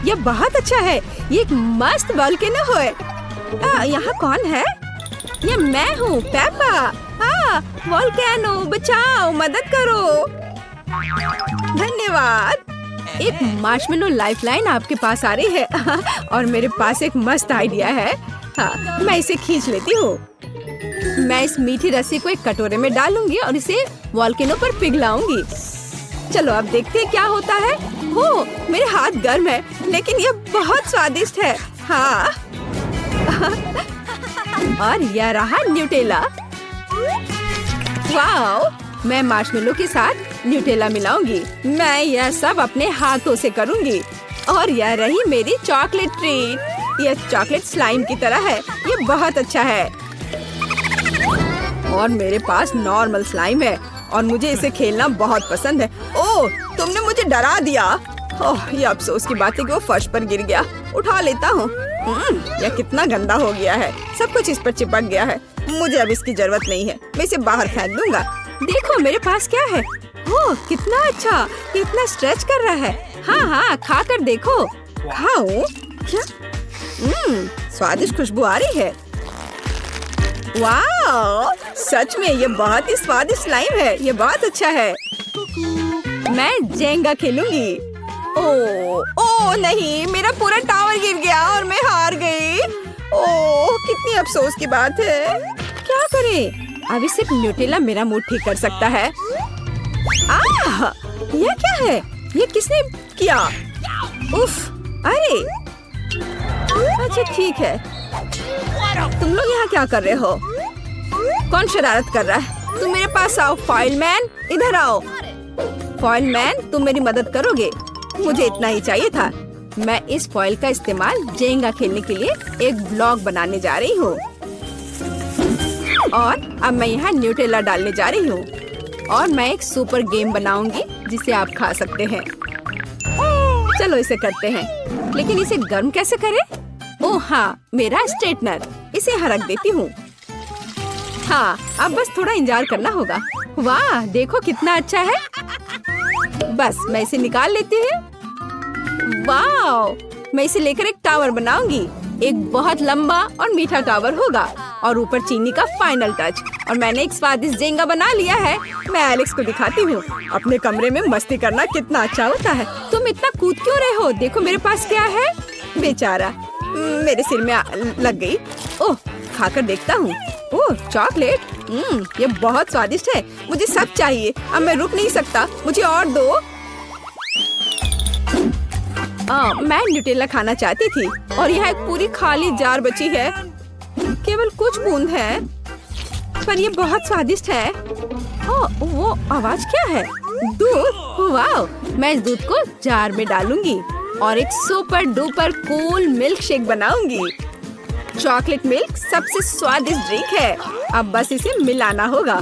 ये बहुत अच्छा है। ये एक मस्त वोल्केनो है। यहाँ कौन है? ये मैं हूँ, पेपा। वोल्केनो बचाओ, मदद करो। धन्यवाद। एक मार्शमेलो लाइफलाइन आपके पास आ रही है और मेरे पास एक मस्त आइडिया है। हाँ, मैं इसे खींच लेती हूँ। मैं इस मीठी रस्सी को एक कटोरे में डालूंगी और इसे वोल्केनो पर पिघलाऊंगी। चलो अब देखते हैं क्या होता है। हो, मेरे हाथ गर्म है, लेकिन ये बहुत स्वादिष्ट है। हाँ और यह रहा न्यूटेला। वाओ, मैं मार्शमेलो के साथ न्यूटेला मिलाऊंगी। मैं यह सब अपने हाथों से करूंगी। और यह रही मेरी चॉकलेट ट्रीट। यह चॉकलेट स्लाइम की तरह है। ये बहुत अच्छा है। और मेरे पास नॉर्मल स्लाइम है और मुझे इसे खेलना बहुत पसंद है। ओह, तुमने मुझे डरा दिया। ओह, ये अफसोस की बात है कि वो फर्श पर गिर गया। उठा लेता हूँ। यह कितना गंदा हो गया है। सब कुछ इस पर चिपक गया है। मुझे अब इसकी जरूरत नहीं है। मैं इसे बाहर फेंक दूंगा। देखो मेरे पास क्या है। ओह, कितना अच्छा। ये इतना स्ट्रेच कर रहा है। हाँ, खा कर देखो। खाऊं? क्या? स्वादिष्ट खुशबू आ रही है। वाह, सच में ये बहुत ही स्वादिष्ट स्लाइम है। ये बहुत अच्छा है। मैं जेंगा खेलूंगी। ओह नहीं, मेरा पूरा टावर गिर गया और मैं हार गई। ओह, कितनी अफसोस की बात है। क्या करें? अभी सिर्फ न्यूटेला मेरा मूड ठीक कर सकता है। यह क्या है? ये किसने किया? उफ, अरे अच्छा ठीक है। तुम लोग यहाँ क्या कर रहे हो? कौन शरारत कर रहा है? तुम मेरे पास आओ। फॉइल मैन, इधर आओ। फॉइल मैन, तुम मेरी मदद करोगे? मुझे इतना ही चाहिए था। मैं इस फॉइल का इस्तेमाल जेंगा खेलने के लिए एक ब्लॉक बनाने जा रही हूँ। और अब मैं यहाँ न्यूटेला डालने जा रही हूँ। और मैं एक सुपर गेम बनाऊंगी जिसे आप खा सकते हैं। चलो इसे करते हैं। लेकिन इसे गर्म कैसे करें? ओह हाँ, मेरा स्ट्रेटनर। इसे यहाँ रख देती हूँ। हाँ, अब बस थोड़ा इंतजार करना होगा। वाह, देखो कितना अच्छा है। बस मैं इसे निकाल लेती हूँ। वाह, मैं इसे लेकर एक टावर बनाऊंगी। एक बहुत लंबा और मीठा टावर होगा और ऊपर चीनी का फाइनल टच। और मैंने एक स्वादिष्ट जेंगा बना लिया है। मैं एलेक्स को दिखाती हूँ। अपने कमरे में मस्ती करना कितना अच्छा होता है। तुम इतना कूद क्यों रहे हो? देखो मेरे पास क्या है। बेचारा, मेरे सिर में लग गई। ओह, खाकर देखता हूँ। ओह, चॉकलेट। ये बहुत स्वादिष्ट है। मुझे सब चाहिए। अब मैं रुक नहीं सकता। मुझे और दो। मैं न्यूटेला खाना चाहती थी और यहाँ एक पूरी खाली जार बची है। केवल कुछ बूंद है, पर ये बहुत स्वादिष्ट है। वो आवाज क्या है? दूध। वाह, मैं इस दूध को जार में डालूंगी और एक super duper cool milk shake बनाऊंगी। चॉकलेट मिल्क सबसे स्वादिष्ट ड्रिंक है। अब बस इसे मिलाना होगा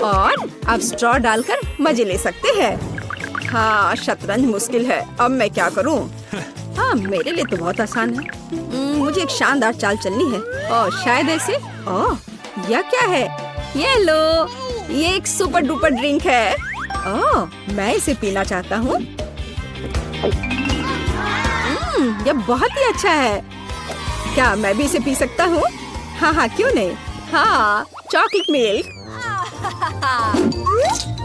और अब स्ट्रॉ डालकर मजे ले सकते हैं। हाँ, शतरंज मुश्किल है। अब मैं क्या करूं? हाँ, मेरे लिए तो बहुत आसान है। मुझे एक शानदार चाल चलनी है। शायद ऐसे। यह क्या है? ये लो, ये एक सुपर डुपर ड्रिंक है। मैं इसे पीना चाहता हूँ। यह बहुत ही अच्छा है। क्या मैं भी इसे पी सकता हूँ? हाँ, क्यों नहीं। हाँ, चॉकलेट मिल्क।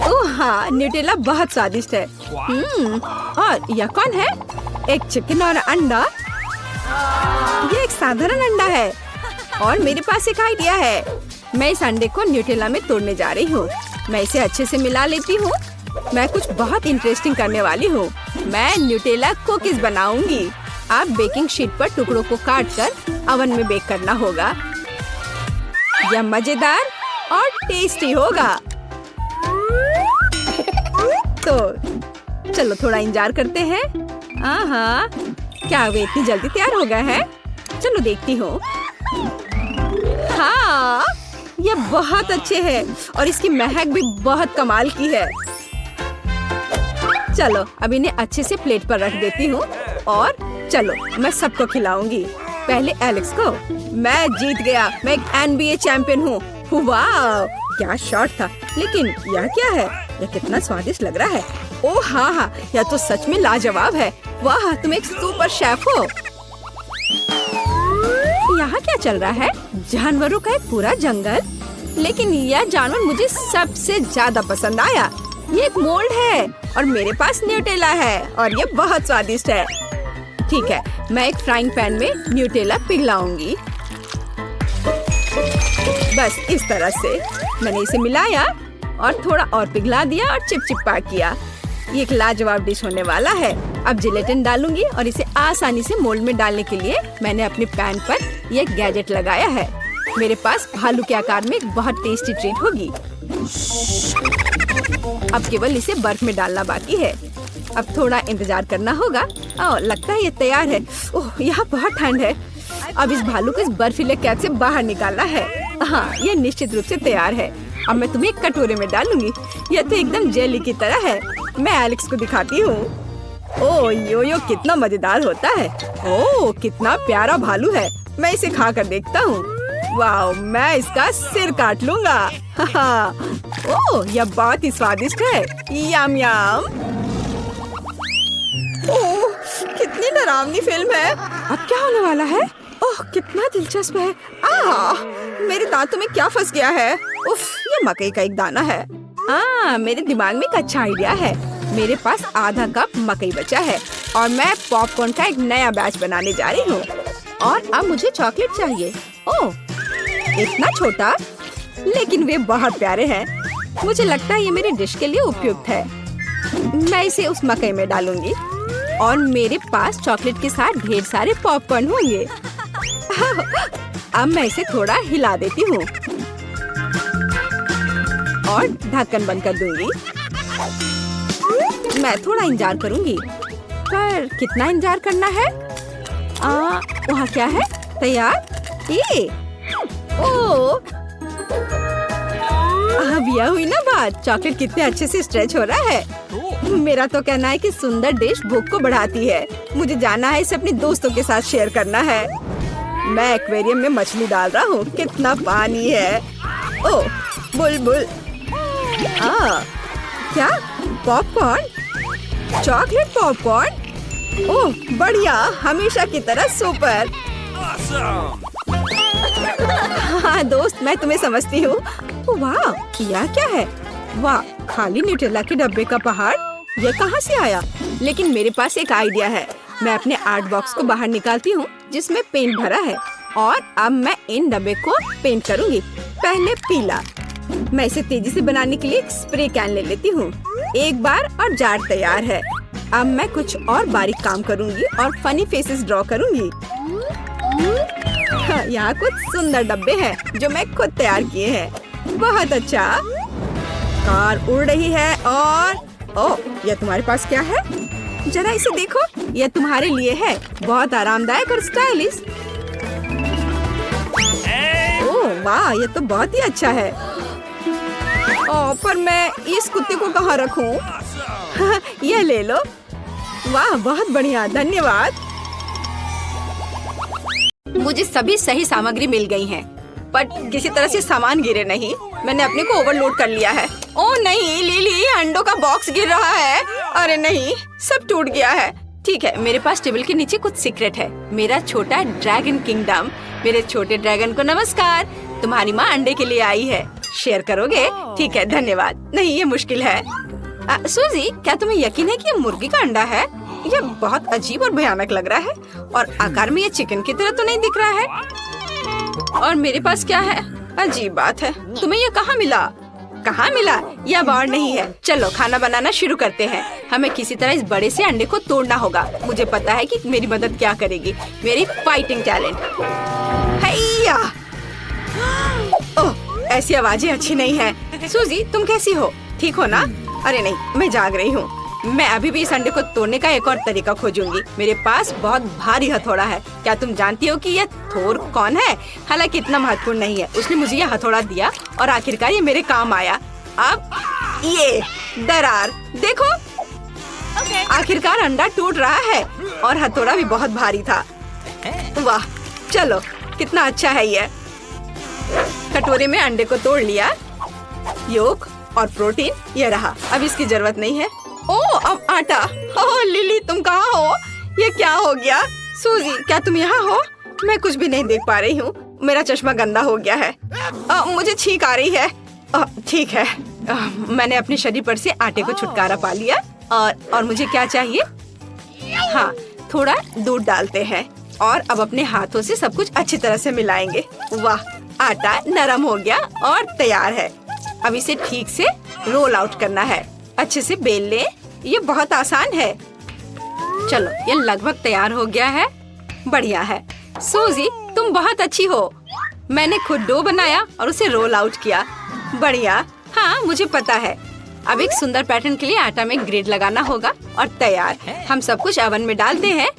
ओह हाँ, न्यूटेला बहुत स्वादिष्ट है। और यह कौन है? एक चिकन और अंडा। ये एक साधारण अंडा है। और मेरे पास एक आइडिया है। मैं इस अंडे को न्यूटेला में तोड़ने जा रही हूँ। मैं इसे अच्छे से मिला लेती हूँ। मैं कुछ बहुत इंटरेस्टिंग करने वाली हूँ। मैं न्यूटेला कुकीज बनाऊंगी। आप बेकिंग शीट पर टुकड़ों को काटकर अवन में बेक करना होगा। यह मजेदार और टेस्टी होगा। तो चलो थोड़ा इंतजार करते हैं। हाँ, क्या वे इतनी जल्दी तैयार हो गए हैं? चलो देखती हूँ। हाँ, ये बहुत अच्छे हैं और इसकी महक भी बहुत कमाल की है। चलो अब इन्हें अच्छे से प्लेट पर रख देती हूँ और चलो मैं सबको खिलाऊंगी। पहले एलेक्स को। मैं जीत गया। मैं एक NBA चैंपियन हूँ। वाह, क्या शॉट था। लेकिन यह क्या है? यह कितना स्वादिष्ट लग रहा है। ओह हाँ हाँ, यह तो सच में लाजवाब है। वाह, तुम एक सुपर शेफ हो। यहाँ क्या चल रहा है? जानवरों का एक पूरा जंगल। लेकिन यह जानवर मुझे सबसे ज्यादा पसंद आया। ये एक मोल्ड है और मेरे पास न्यूटेला है और ये बहुत स्वादिष्ट है। ठीक है, मैं एक फ्राइंग पैन में न्यूटेला पिघलाऊंगी। बस इस तरह से मैंने इसे मिलाया और थोड़ा और पिघला दिया और चिपचिपा किया। ये एक लाजवाब डिश होने वाला है। अब जिलेटिन डालूंगी और इसे आसानी से मोल्ड में डालने के लिए मैंने अपने पैन पर ये गैजेट लगाया है। मेरे पास भालू के आकार में एक बहुत टेस्टी ट्रीट होगी। अब केवल इसे बर्फ में डालना बाकी है। अब थोड़ा इंतजार करना होगा। ओह, लगता है ये तैयार है। ओह, यहाँ बहुत ठंड है। अब इस भालू को इस बर्फीले कैद से बाहर निकालना है। हाँ, ये निश्चित रूप से तैयार है। अब मैं तुम्हें एक कटोरे में डालूंगी। यह तो एकदम जेली की तरह है। मैं एलेक्स को दिखाती हूँ। ओह, यो कितना मजेदार होता है। ओह, कितना प्यारा भालू है। मैं इसे खा कर देखता हूँ। वाह, मैं इसका सिर काट लूंगा। ओह, यह बहुत ही स्वादिष्ट है। यम यम। ओह, कितनी डरावनी फिल्म है। अब क्या होने वाला है? ओह, कितना दिलचस्प है। मेरे दांतों में क्या फंस गया है? उफ, ये मकई का एक दाना है। मेरे दिमाग में एक अच्छा आइडिया है। मेरे पास आधा कप मकई बचा है और मैं पॉपकॉर्न का एक नया बैच बनाने जा रही हूँ। और अब मुझे चॉकलेट चाहिए। ओह, इतना छोटा, लेकिन वे बहुत प्यारे हैं। मुझे लगता है ये मेरी डिश के लिए उपयुक्त है। मैं इसे उस मकई में डालूंगी और मेरे पास चॉकलेट के साथ ढेर सारे पॉपकॉर्न होंगे। अब मैं इसे थोड़ा हिला देती हूँ और ढक्कन बंद कर दूंगी। मैं थोड़ा इंतजार करूंगी, पर कितना इंतजार करना है? वहाँ क्या है? तैयार? ये ओह, अब यह हुई ना बात। चॉकलेट कितने अच्छे से स्ट्रेच हो रहा है। मेरा तो कहना है कि सुंदर डिश भूख को बढ़ाती है। मुझे जाना है, इसे अपने दोस्तों के साथ शेयर करना है। मैं एक्वेरियम में मछली डाल रहा हूँ। कितना पानी है। ओह, बुलबुल। क्या? पॉपकॉर्न? Chocolate popcorn? ओह, बढ़िया, हमेशा की तरह सुपर। हाँ दोस्त, मैं तुम्हें समझती हूँ। वाह, यह क्या है? वाह, खाली न्यूटेला के डब्बे का पहाड़। यह कहाँ से आया? लेकिन मेरे पास एक आइडिया है। मैं अपने आर्ट बॉक्स को बाहर निकालती हूँ जिसमें पेंट भरा है और अब मैं इन डब्बे को पेंट करूँगी। पहले पीला। मैं इसे तेजी से बनाने के लिए एक स्प्रे कैन ले लेती हूँ। एक बार और जार तैयार है। अब मैं कुछ और बारीक काम करूँगी और फनी फेसेस ड्रॉ करूँगी। यहाँ कुछ सुंदर डब्बे हैं जो मैं खुद तैयार किए हैं। बहुत अच्छा। कार उड़ रही है और ओह, यह तुम्हारे पास क्या है? जरा इसे देखो, यह तुम्हारे लिए है। बहुत आरामदायक और स्टाइलिश। ओह वाह, यह तो बहुत ही अच्छा है। ओह, पर मैं इस कुत्ते को कहाँ रखूं? यह ले लो। वाह, बहुत बढ़िया, धन्यवाद। मुझे सभी सही सामग्री मिल गई है, पर किसी तरह से सामान गिरे नहीं। मैंने अपने को ओवरलोड कर लिया है। ओह नहीं, लिली, अंडों का बॉक्स गिर रहा है। अरे नहीं, सब टूट गया है। ठीक है, मेरे पास टेबल के नीचे कुछ सीक्रेट है। मेरा छोटा ड्रैगन किंगडम। मेरे छोटे ड्रैगन को नमस्कार। तुम्हारी माँ अंडे के लिए आई है। शेयर करोगे? ठीक है, धन्यवाद। नहीं, ये मुश्किल है। सूजी, क्या तुम्हें यकीन है कि ये मुर्गी का अंडा है? यह बहुत अजीब और भयानक लग रहा है और आकार में ये चिकन की तरह तो नहीं दिख रहा है। और मेरे पास क्या है? अजीब बात है। तुम्हें ये कहाँ मिला? कहाँ मिला? यह बार नहीं है। चलो खाना बनाना शुरू करते हैं। हमें किसी तरह इस बड़े से अंडे को तोड़ना होगा। मुझे पता है कि मेरी मदद क्या करेगी। मेरी फाइटिंग टैलेंट। हैया! ओह, ऐसी आवाजें अच्छी नहीं है। सूजी, तुम कैसी हो? ठीक हो ना? अरे नहीं, मैं जाग रही हूँ। मैं अभी भी इस अंडे को तोड़ने का एक और तरीका खोजूंगी। मेरे पास बहुत भारी हथौड़ा है। क्या तुम जानती हो कि यह थोर कौन है? हालांकि इतना महत्वपूर्ण नहीं है। उसने मुझे यह हथौड़ा दिया और आखिरकार ये मेरे काम आया। अब ये दरार देखो। आखिरकार अंडा टूट रहा है और हथौड़ा भी बहुत भारी था। वाह, चलो कितना अच्छा है ये। कटोरे में अंडे को तोड़ लिया। योक और प्रोटीन ये रहा। अब इसकी जरूरत नहीं है। अब आटा। ओह लिली, तुम कहाँ हो? ये क्या हो गया? सूजी, क्या तुम यहाँ हो? मैं कुछ भी नहीं देख पा रही हूँ। मेरा चश्मा गंदा हो गया है। मुझे छींक आ रही है। ठीक है, मैंने अपने शरीर पर से आटे को छुटकारा पा लिया। और मुझे क्या चाहिए? हाँ, थोड़ा दूध डालते हैं और अब अपने हाथों से सब कुछ अच्छी तरह से मिलाएंगे। वाह, आटा नरम हो गया और तैयार है। अब इसे ठीक से रोल आउट करना है। अच्छे से बेल लें। ये बहुत आसान है। चलो, ये लगभग तैयार हो गया है। बढ़िया है। सूजी, तुम बहुत अच्छी हो। मैंने खुद डो बनाया और उसे रोल आउट किया। बढ़िया। हाँ, मुझे पता है। अब एक सुंदर पैटर्न के लिए आटा में ग्रिड लगाना होगा और तैयार। हम सब कुछ ओवन में डालते हैं।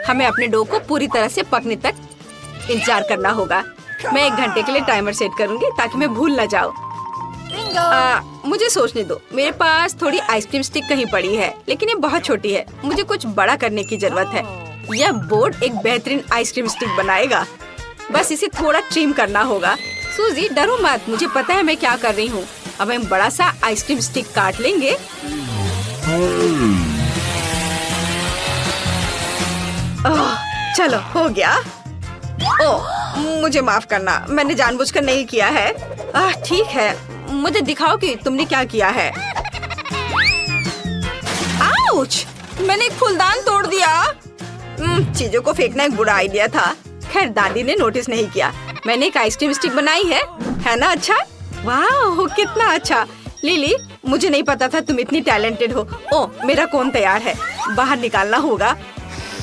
हमें अपने डो को पूरी तरह से पकने तक इंतजार करना होगा। मैं 1 घंटे के लिए टाइमर सेट करूंगी ताकि मैं भूल न जाऊं। मुझे सोचने दो। मेरे पास थोड़ी आइसक्रीम स्टिक कहीं पड़ी है, लेकिन ये बहुत छोटी है। मुझे कुछ बड़ा करने की जरूरत है। यह बोर्ड एक बेहतरीन आइसक्रीम स्टिक बनाएगा। बस इसे थोड़ा ट्रिम करना होगा। सूजी, डरो मत, मुझे पता है मैं क्या कर रही हूँ। अब हम बड़ा सा आइसक्रीम स्टिक काट लेंगे। चलो, हो गया। मुझे माफ करना, मैंने जानबूझकर नहीं किया है। ठीक है, मुझे दिखाओ कि तुमने क्या किया है। आउच! मैंने एक फूलदान तोड़ दिया। चीजों को फेंकना एक बुरा आइडिया था। खैर, दादी ने नोटिस नहीं किया। मैंने एक आइसक्रीम स्टिक बनाई है ना? अच्छा, वाह, कितना अच्छा। लिली, मुझे नहीं पता था तुम इतनी टैलेंटेड हो। मेरा कोन तैयार है। बाहर निकालना होगा।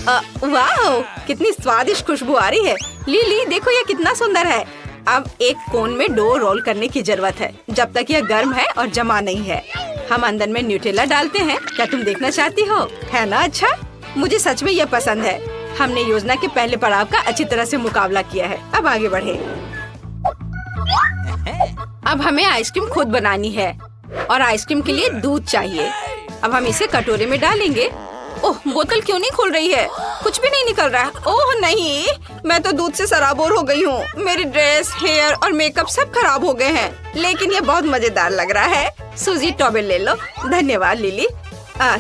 वाह, कितनी स्वादिष्ट खुशबू आ रही है। लिली, देखो ये कितना सुंदर है। अब एक कोन में डो रोल करने की जरूरत है जब तक यह गर्म है और जमा नहीं है। हम अंदर में न्यूटेला डालते हैं। क्या तुम देखना चाहती हो? है ना अच्छा? मुझे सच में यह पसंद है। हमने योजना के पहले पड़ाव का अच्छी तरह से मुकाबला किया है। अब आगे बढ़े। अब हमें आइसक्रीम खुद बनानी है और आइसक्रीम के लिए दूध चाहिए। अब हम इसे कटोरे में डालेंगे। ओह, बोतल क्यों नहीं खुल रही है? कुछ भी नहीं निकल रहा। ओह नहीं, मैं तो दूध से सराबोर हो गई हूँ। मेरी ड्रेस, हेयर और मेकअप सब खराब हो गए हैं। लेकिन ये बहुत मजेदार लग रहा है। सूजी, टॉवेल ले लो। धन्यवाद लिली।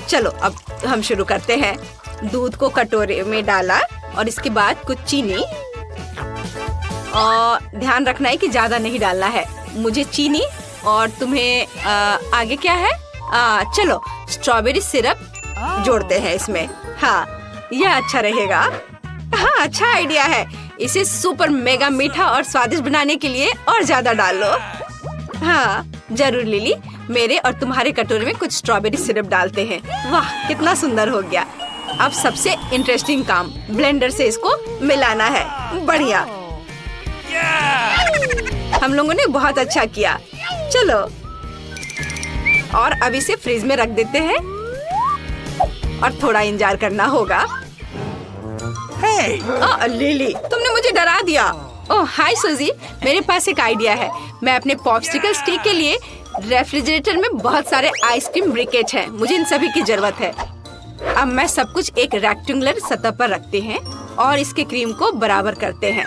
चलो, अब हम शुरू करते हैं। दूध को कटोरे में डाला और इसके बाद कुछ चीनी। और ध्यान रखना है कि ज्यादा नहीं डालना है। मुझे चीनी और तुम्हें आगे क्या है? चलो, स्ट्रॉबेरी सिरप जोड़ते हैं इसमें। हाँ, यह अच्छा रहेगा। हाँ, अच्छा आइडिया है। इसे सुपर मेगा मीठा और स्वादिष्ट बनाने के लिए और ज्यादा डाल लो। हाँ, जरूर लिली। मेरे और तुम्हारे कटोरे में कुछ स्ट्रॉबेरी सिरप डालते हैं। वाह, कितना सुंदर हो गया। अब सबसे इंटरेस्टिंग काम, ब्लेंडर से इसको मिलाना है। बढ़िया, हम लोगों ने बहुत अच्छा किया। चलो, और अब इसे फ्रिज में रख देते हैं और थोड़ा इंतजार करना होगा। लिली, तुमने मुझे डरा दिया। ओह, हाय सूजी, मेरे पास एक आइडिया है। मैं अपने पॉप्सिकल स्टिक के लिए रेफ्रिजरेटर में बहुत सारे आइसक्रीम ब्रिकेट हैं। मुझे इन सभी की जरूरत है। अब मैं सब कुछ एक रेक्टेंगुलर सतह पर रखते हैं और इसके क्रीम को बराबर करते हैं।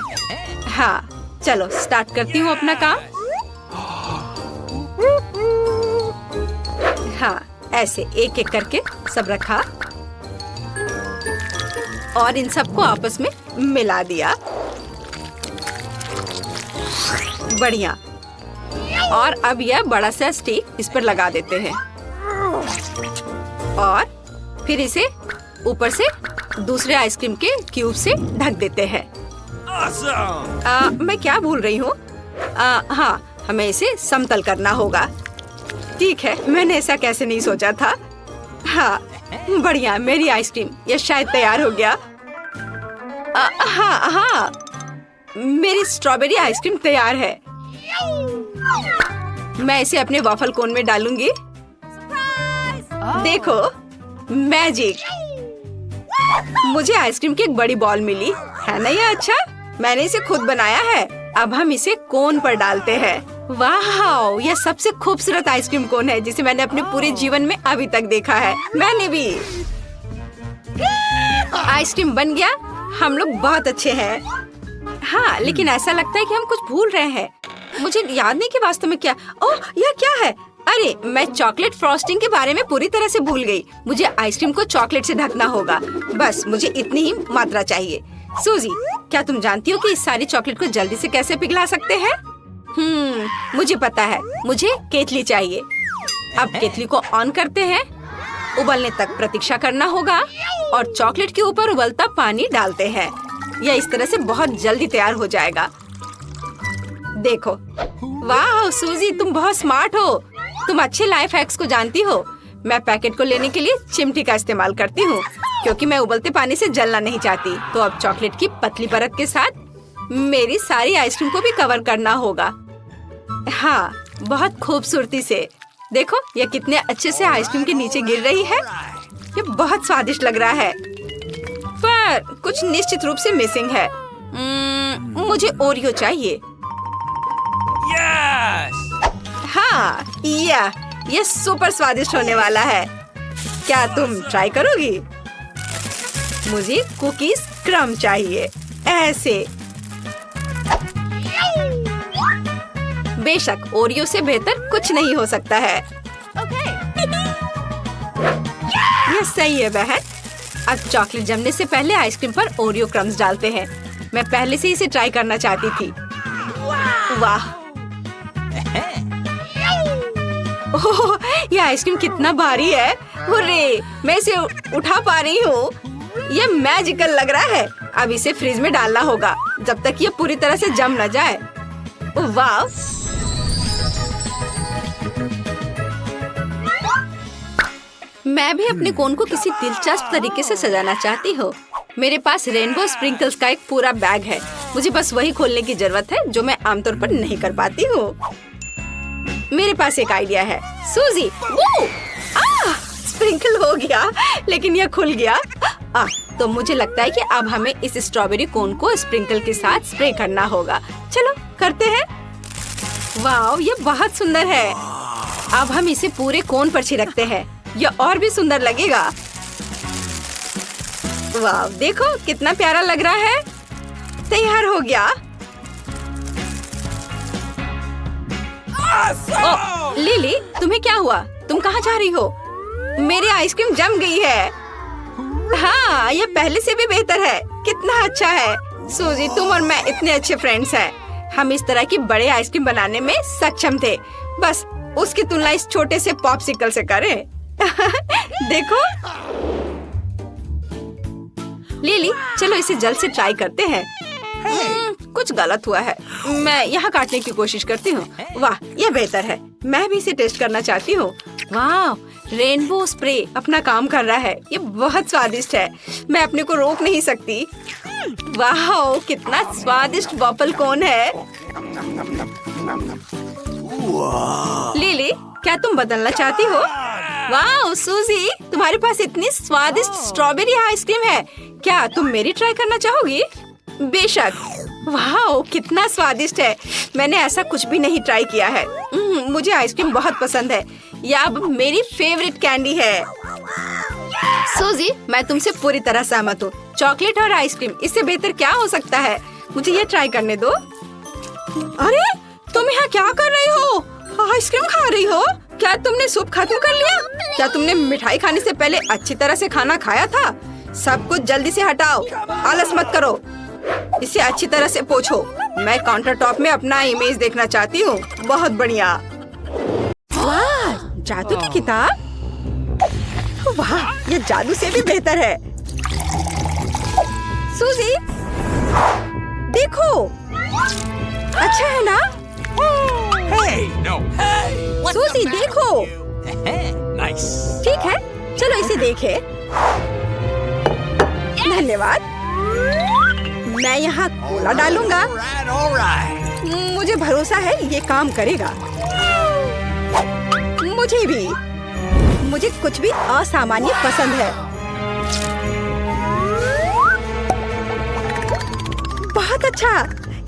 हाँ, चलो स्टार्ट करती हूँ अपना काम। हाँ, ऐसे एक एक करके सब रखा और इन सबको आपस में मिला दिया। बढ़िया। और अब यह बड़ा सा स्टिक इस पर लगा देते हैं और फिर इसे ऊपर से दूसरे आइसक्रीम के क्यूब से ढक देते हैं। मैं क्या भूल रही हूँ? हाँ, हमें इसे समतल करना होगा। ठीक है, मैंने ऐसा कैसे नहीं सोचा था। हाँ, बढ़िया, मेरी आइसक्रीम ये शायद तैयार हो गया। हाँ, मेरी स्ट्रॉबेरी आइसक्रीम तैयार है। मैं इसे अपने वॉफल कोन में डालूंगी। देखो, मैजिक! मुझे आइसक्रीम की एक बड़ी बॉल मिली है ना? ये अच्छा, मैंने इसे खुद बनाया है। अब हम इसे कोन पर डालते हैं। वाह, यह सबसे खूबसूरत आइसक्रीम कोन है जिसे मैंने अपने पूरे जीवन में अभी तक देखा है। मैंने भी। आइसक्रीम बन गया। हम लोग बहुत अच्छे हैं। हाँ, लेकिन ऐसा लगता है कि हम कुछ भूल रहे हैं। मुझे याद नहीं कि वास्तव में क्या। ओह, यह क्या है? अरे मैं चॉकलेट फ्रॉस्टिंग के बारे में पूरी तरह से भूल गई। मुझे आइसक्रीम को चॉकलेट से ढकना होगा। बस मुझे इतनी ही मात्रा चाहिए। सूजी, क्या तुम जानती हो कि इस सारी चॉकलेट को जल्दी से कैसे पिघला सकते हैं? मुझे पता है। मुझे केतली चाहिए। अब केतली को ऑन करते हैं। उबलने तक प्रतीक्षा करना होगा और चॉकलेट के ऊपर उबलता पानी डालते हैं। यह इस तरह से बहुत जल्दी तैयार हो जाएगा। देखो, वाह सूजी, तुम बहुत स्मार्ट हो। तुम अच्छे लाइफ हैक्स को जानती हो। मैं पैकेट को लेने के लिए चिमटी का इस्तेमाल करती हूँ क्योंकि मैं उबलते पानी से जलना नहीं चाहती। तो अब चॉकलेट की पतली परत के साथ मेरी सारी आइसक्रीम को भी कवर करना होगा। हाँ, बहुत खूबसूरती से। देखो ये कितने अच्छे से आइसक्रीम के नीचे गिर रही है। ये बहुत स्वादिष्ट लग रहा है, पर कुछ निश्चित रूप से मिसिंग है। मुझे ओरियो चाहिए। हाँ, यह सुपर स्वादिष्ट होने वाला है। क्या तुम ट्राई करोगी? मुझे कुकीज क्रम चाहिए, ऐसे। बेशक ओरियो से बेहतर कुछ नहीं हो सकता है। यह सही है बहन। अब चॉकलेट जमने से पहले आइसक्रीम पर ओरियो क्रम्स डालते हैं। मैं पहले से इसे ट्राई करना चाहती थी। वाह, ओह, यह आइसक्रीम कितना भारी है। हुर्रे, मैं इसे उठा पा रही हूँ। यह मैजिकल लग रहा है। अब इसे फ्रिज में डालना होगा जब तक ये पूरी तरह से जम न जाए। वाह, मैं भी अपने कोन को किसी दिलचस्प तरीके से सजाना चाहती हूँ। मेरे पास रेनबो स्प्रिंकल्स का एक पूरा बैग है। मुझे बस वही खोलने की जरूरत है जो मैं आमतौर पर नहीं कर पाती हूँ। मेरे पास एक आइडिया है। सूजी, स्प्रिंकल हो गया, लेकिन यह खुल गया। तो मुझे लगता है कि अब हमें इस स्ट्रॉबेरी कोन को स्प्रिंकल के साथ स्प्रे करना होगा। चलो करते हैं। वाह, ये बहुत सुंदर है। अब हम इसे पूरे कोन पर छिड़कते हैं। यह और भी सुंदर लगेगा। वाह, देखो कितना प्यारा लग रहा है। तैयार हो गया। लिली, तुम्हें क्या हुआ? तुम कहाँ जा रही हो? मेरी आइसक्रीम जम गई है। हाँ, यह पहले से भी बेहतर है। कितना अच्छा है। सूजी, तुम और मैं इतने अच्छे फ्रेंड्स हैं। हम इस तरह की बड़े आइसक्रीम बनाने में सक्षम थे। बस उसकी तुलना इस छोटे से पॉप्सिकल से करें। देखो लिली, चलो इसे जल्द से ट्राई करते हैं। कुछ गलत हुआ है। मैं यहाँ काटने की कोशिश करती हूँ। वाह, यह बेहतर है। मैं भी इसे टेस्ट करना चाहती हूँ। वाह, रेनबो स्प्रे अपना काम कर रहा है। ये बहुत स्वादिष्ट है। मैं अपने को रोक नहीं सकती। वाह, कितना स्वादिष्ट वॉफल कोन है। लिली, क्या तुम बदलना चाहती हो? वाह सूजी, तुम्हारे पास इतनी स्वादिष्ट स्ट्रॉबेरी आइसक्रीम है। क्या तुम मेरी ट्राई करना चाहोगी? बेशक। वाह, कितना स्वादिष्ट है। मैंने ऐसा कुछ भी नहीं ट्राई किया है। मुझे आइसक्रीम बहुत पसंद है। यह अब मेरी फेवरेट कैंडी है। सूजी, मैं तुमसे पूरी तरह सहमत हूँ। चॉकलेट और आइसक्रीम, इससे बेहतर क्या हो सकता है? मुझे ये ट्राई करने दो। अरे, तुम यहाँ क्या कर रही हो? आइसक्रीम खा रही हो? क्या तुमने सूप खत्म कर लिया? क्या तुमने मिठाई खाने से पहले अच्छी तरह से खाना खाया था? सब कुछ जल्दी से हटाओ। आलस मत करो। इसे अच्छी तरह से पोंछो। मैं काउंटर टॉप में अपना इमेज देखना चाहती हूँ। बहुत बढ़िया। वाह, जादू की किताब। वाह, ये जादू से भी बेहतर है। सूजी, देखो, अच्छा है ना? सूजी, देखो। ठीक है, चलो इसे देखें। धन्यवाद। मैं यहाँ कोला डालूंगा। मुझे भरोसा है ये काम करेगा। मुझे भी। मुझे कुछ भी असामान्य पसंद है। बहुत अच्छा।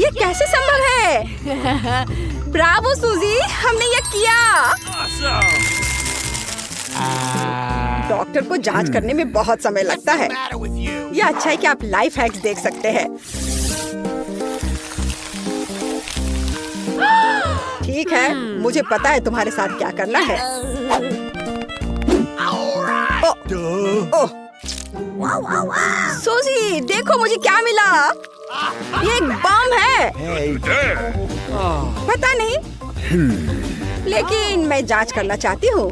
ये कैसे संभव है? ब्रावो सूजी, हमने ये किया। डॉक्टर को जांच करने में बहुत समय लगता है। यह अच्छा है कि आप लाइफ हैक्स देख सकते हैं। ठीक है, मुझे पता है तुम्हारे साथ क्या करना है। ओह, सोजी, देखो मुझे क्या मिला। ये एक बम है। पता नहीं, लेकिन मैं जांच करना चाहती हूँ।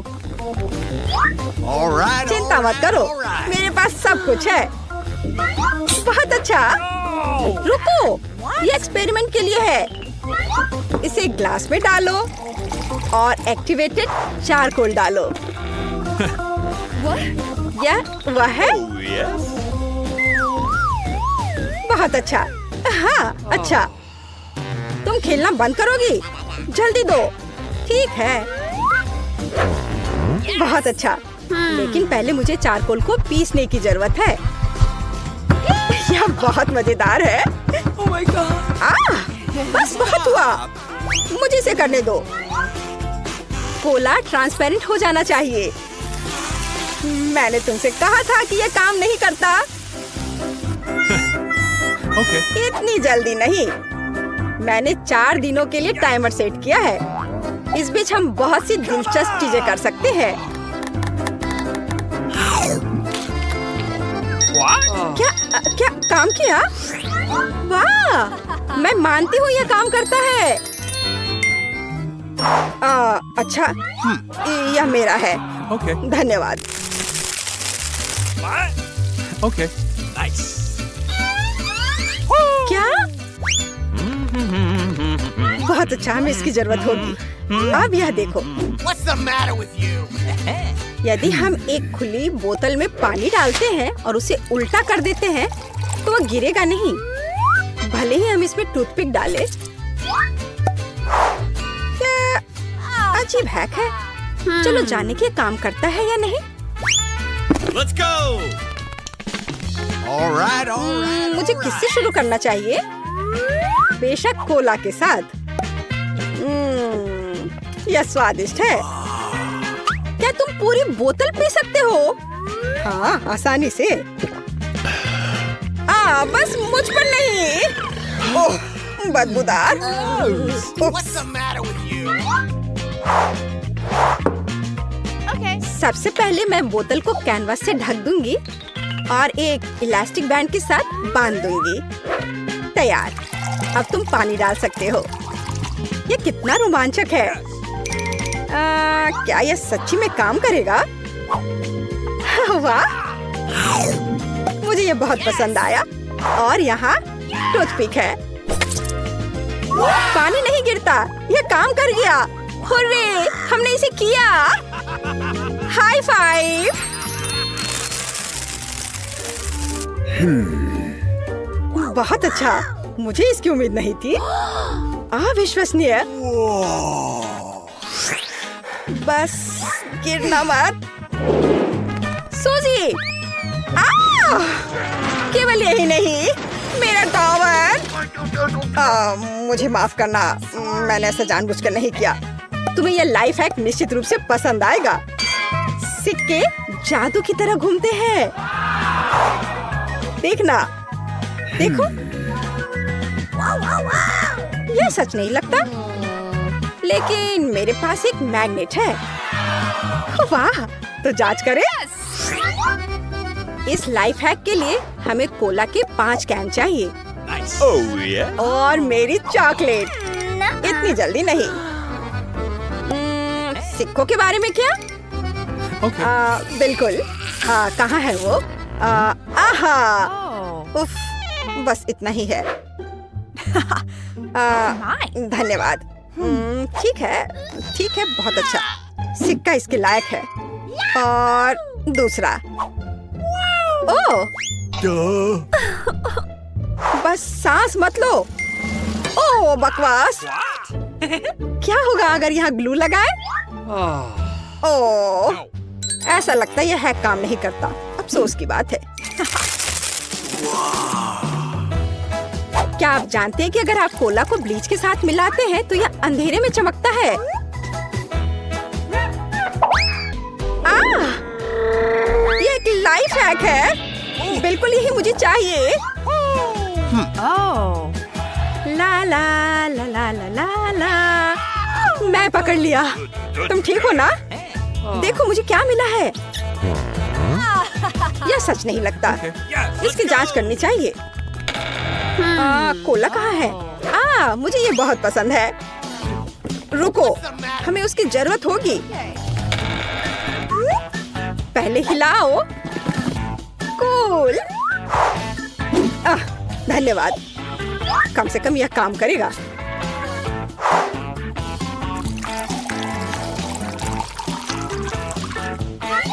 चिंता मत करो, मेरे पास सब कुछ है। बहुत अच्छा। रुको, ये एक्सपेरिमेंट के लिए है। इसे ग्लास में डालो और एक्टिवेटेड चारकोल डालो। वह है। बहुत अच्छा। हाँ, अच्छा। तुम खेलना बंद करोगी? जल्दी दो। ठीक है, बहुत अच्छा। लेकिन पहले मुझे चारकोल को पीसने की जरूरत है। यह बहुत मजेदार है। बस बहुत हुआ, मुझे इसे करने दो। कोला ट्रांसपेरेंट हो जाना चाहिए। मैंने तुमसे कहा था कि यह काम नहीं करता। इतनी जल्दी नहीं। मैंने 4 दिनों के लिए टाइमर सेट किया है। इस बीच हम बहुत सी दिलचस्प चीजें कर सकते हैं। क्या काम किया? वाह, मैं मानती हूँ यह काम करता है। अच्छा, यह मेरा है। धन्यवाद। क्या? बहुत अच्छा, हमें इसकी जरूरत होगी। अब यह देखो। यदि हम एक खुली बोतल में पानी डालते हैं और उसे उल्टा कर देते हैं तो वह गिरेगा नहीं, भले ही हम इसमें टूथपिक डालें। क्या अजीब हैक है। चलो जाने के काम करता है या नहीं। Let's go! All right. मुझे किससे शुरू करना चाहिए? बेशक कोला के साथ। यह स्वादिष्ट है। क्या तुम पूरी बोतल पी सकते हो? हाँ, आसानी से। बस मुझ पर नहीं। ओह, बदबूदार। सबसे पहले मैं बोतल को कैनवास से ढक दूंगी और एक इलास्टिक बैंड के साथ बांध दूंगी। तैयार। अब तुम पानी डाल सकते हो। ये कितना रोमांचक है। क्या यह सच्ची में काम करेगा? वाह, मुझे ये बहुत पसंद आया। और यहाँ टूथपिक है। पानी नहीं गिरता, यह काम कर गया। हुर्रे, हमने इसे किया। High five. बहुत अच्छा, मुझे इसकी उम्मीद नहीं थी। अविश्वसनीय। बस गिरना मत। सूजी, केवल यही नहीं, मेरा टॉवर। मुझे माफ करना, मैंने ऐसा जानबूझकर नहीं किया। तुम्हें यह लाइफ हैक निश्चित रूप से पसंद आएगा। सिक्के जादू की तरह घूमते हैं। देखना, देखो। यह सच नहीं लगता, लेकिन मेरे पास एक मैग्नेट है। वाह, तो जांच करें। इस लाइफ हैक के लिए हमें कोला के 5 कैन चाहिए। और मेरी चॉकलेट। इतनी जल्दी नहीं। सिक्कों के बारे में क्या? बिल्कुल। कहाँ है वो? आहा, उफ, बस इतना ही है। धन्यवाद। ठीक है, बहुत अच्छा। सिक्का इसके लायक है। और दूसरा। ओह, बस सांस मत लो। ओह, बकवास। क्या होगा अगर यहाँ ग्लू लगाए? ओह, ऐसा लगता है यह हैक काम नहीं करता। अफसोस की बात है। क्या आप जानते हैं कि अगर आप कोला को ब्लीच के साथ मिलाते हैं तो यह अंधेरे में चमकता है? ये एक लाइफ हैक है। बिल्कुल यही मुझे चाहिए। ला ला ला ला ला ला ला। मैं पकड़ लिया। तुम ठीक हो ना? देखो मुझे क्या मिला है। यह सच नहीं लगता। इसकी जांच करनी चाहिए। कोला कहाँ है? मुझे ये बहुत पसंद है। रुको, हमें उसकी जरूरत होगी। पहले हिलाओ। कूल। धन्यवाद। कम से कम यह काम करेगा।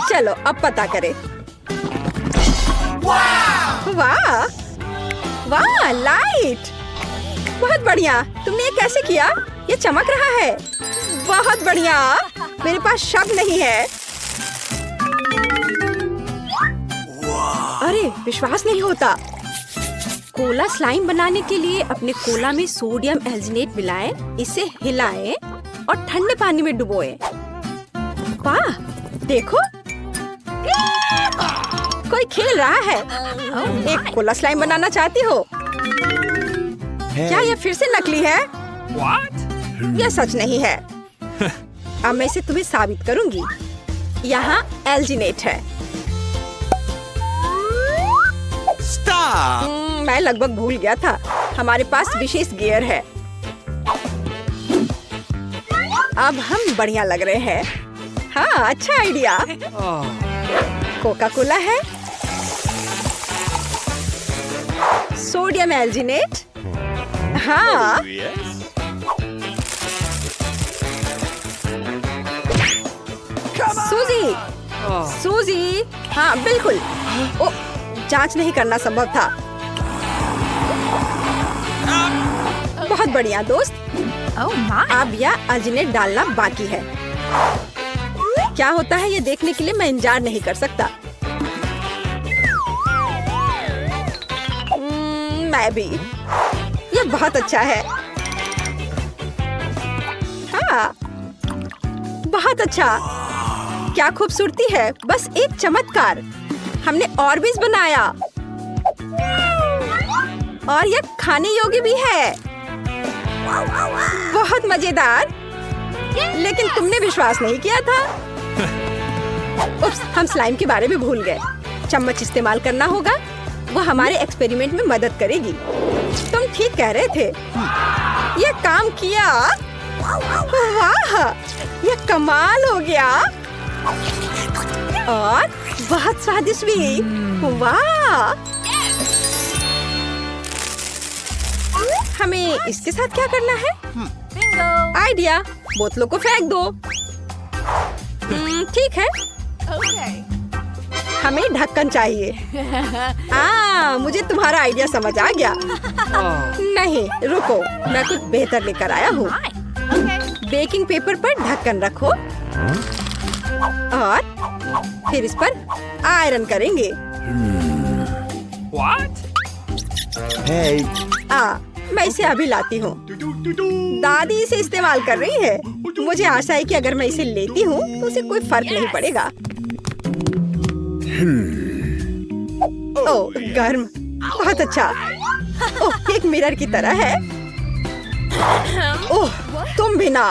चलो अब पता करें। वाह वाह, लाइट। बहुत बढ़िया। तुमने ये कैसे किया? ये चमक रहा है। बहुत बढ़िया। मेरे पास शब्द नहीं है। अरे विश्वास नहीं होता। कोला स्लाइम बनाने के लिए अपने कोला में सोडियम एल्जिनेट मिलाएं, इसे हिलाएं और ठंडे पानी में डुबोएं। वाह, देखो कोई खेल रहा है। एक कोला स्लाइम बनाना चाहती हो? क्या यह फिर से नकली है? यह सच नहीं है। अब मैं इसे तुम्हें साबित करूंगी। यहाँ एल्जिनेट है। Stop! मैं लगभग भूल गया था। हमारे पास विशेष गियर है। अब हम बढ़िया लग रहे हैं। हाँ, अच्छा आइडिया। कोका कोला है, सोडियम एल्जिनेट। हाँ, Yes. सूजी। सूजी। हाँ बिल्कुल। ओ, जांच नहीं करना संभव था। बहुत बढ़िया दोस्त। अब यह एल्जिनेट डालना बाकी है। क्या होता है ये देखने के लिए मैं इंतजार नहीं कर सकता। मैं भी। यह बहुत अच्छा है। हाँ, बहुत अच्छा। क्या खूबसूरती है। बस एक चमत्कार। हमने ऑर्बिस बनाया और यह खाने योग्य भी है। बहुत मजेदार। लेकिन तुमने विश्वास नहीं किया था। उप्स, हम स्लाइम के बारे में भूल गए। चम्मच इस्तेमाल करना होगा। वो हमारे एक्सपेरिमेंट में मदद करेगी। तुम ठीक कह रहे थे। ये काम किया। वाह, ये कमाल हो गया। और बहुत स्वादिष्ट भी। वाह। हमें इसके साथ क्या करना है? आइडिया। बोतलों को फेंक दो। ठीक है। हमें ढक्कन चाहिए। मुझे तुम्हारा आइडिया समझ आ गया। नहीं, रुको, मैं कुछ बेहतर लेकर आया हूँ। बेकिंग पेपर पर ढक्कन रखो और फिर इस पर आयरन करेंगे। What? Hey. मैं इसे अभी लाती हूँ। दादी इसे इस्तेमाल कर रही है। मुझे आशा है कि अगर मैं इसे लेती हूँ तो उसे कोई फर्क नहीं पड़ेगा। ओह, गर्म। बहुत अच्छा। ओह, एक मिरर की तरह है। ओह, तुम भी ना।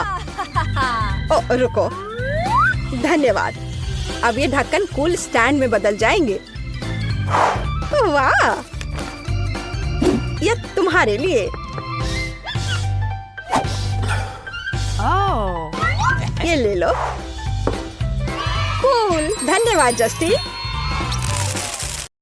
ओह, रुको। धन्यवाद। अब ये ढक्कन कूल स्टैंड में बदल जाएंगे। वाह, यह तुम्हारे लिए। ये ले लो। कूल। धन्यवाद जस्टी।